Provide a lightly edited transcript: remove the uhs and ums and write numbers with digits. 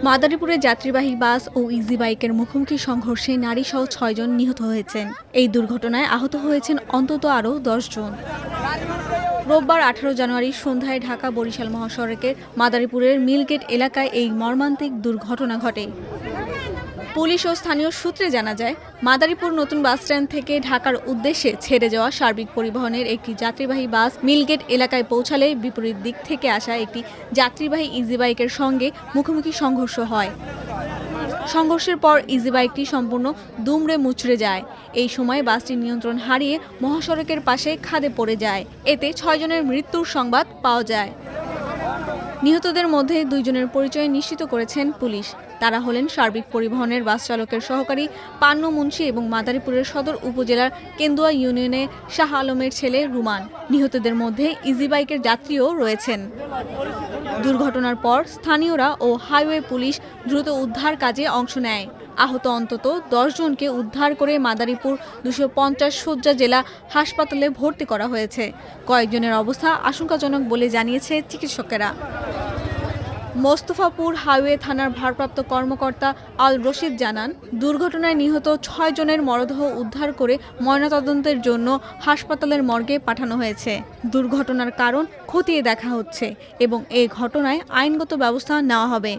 মাদারীপুরে যাত্রীবাহী বাস ও ইজি বাইকের মুখোমুখি সংঘর্ষে নারীসহ ৬ জন নিহত হয়েছেন। এই দুর্ঘটনায় আহত হয়েছেন অন্তত আরও ১০ জন। রোববার ১৮ জানুয়ারি সন্ধ্যায় ঢাকা-বরিশাল মহাসড়কের মাদারীপুরের মিলগেট এলাকায় এই মর্মান্তিক দুর্ঘটনা ঘটে। পুলিশ ও স্থানীয় সূত্রে জানা যায়, মাদারীপুর নতুন বাসস্ট্যান্ড থেকে ঢাকার উদ্দেশ্যে ছেড়ে যাওয়া সার্বিক পরিবহনের একটি যাত্রীবাহী বাস মিলগেট এলাকায় পৌঁছালে বিপরীত দিক থেকে আসা একটি যাত্রীবাহী ইজি বাইকের সঙ্গে মুখোমুখি সংঘর্ষ হয়। সংঘর্ষের পর ইজি বাইকটি সম্পূর্ণ দুমড়ে মুচড়ে যায়। এই সময় বাসটি নিয়ন্ত্রণ হারিয়ে মহাসড়কের পাশে খাদে পড়ে যায়। এতে ৬ জনের মৃত্যুর সংবাদ পাওয়া যায়। নিহতদের মধ্যে ২ জনের পরিচয় নিশ্চিত করেছেন পুলিশ। তারা হলেন সার্বিক পরিবহনের বাস চালকের সহকারী পান্নু মুন্সি এবং মাদারীপুরের সদর উপজেলার কেন্দুয়া ইউনিয়নের শাহ আলমের ছেলে রুমান। নিহতদের মধ্যে ইজি বাইকের যাত্রীও রয়েছেন। দুর্ঘটনার পর স্থানীয়রা ও হাইওয়ে পুলিশ দ্রুত উদ্ধার কাজে অংশ নেয়। আহত অন্তত ১০ জনকে উদ্ধার করে মাদারীপুর ২৫০ শয্যা জেলা হাসপাতালে ভর্তি করা হয়েছে। কয়েকজনের অবস্থা আশঙ্কাজনক বলে জানিয়েছে চিকিৎসকেরা। মোস্তফাপুর হাইওয়ে থানার ভারপ্রাপ্ত কর্মকর্তা আল রশিদ জানান, দুর্ঘটনায় নিহত ৬ জনের মরদেহ উদ্ধার করে ময়নাতদন্তের জন্য হাসপাতালের মর্গে পাঠানো হয়েছে। দুর্ঘটনার কারণ খতিয়ে দেখা হচ্ছে এবং এ ঘটনায় আইনগত ব্যবস্থা নেওয়া হবে।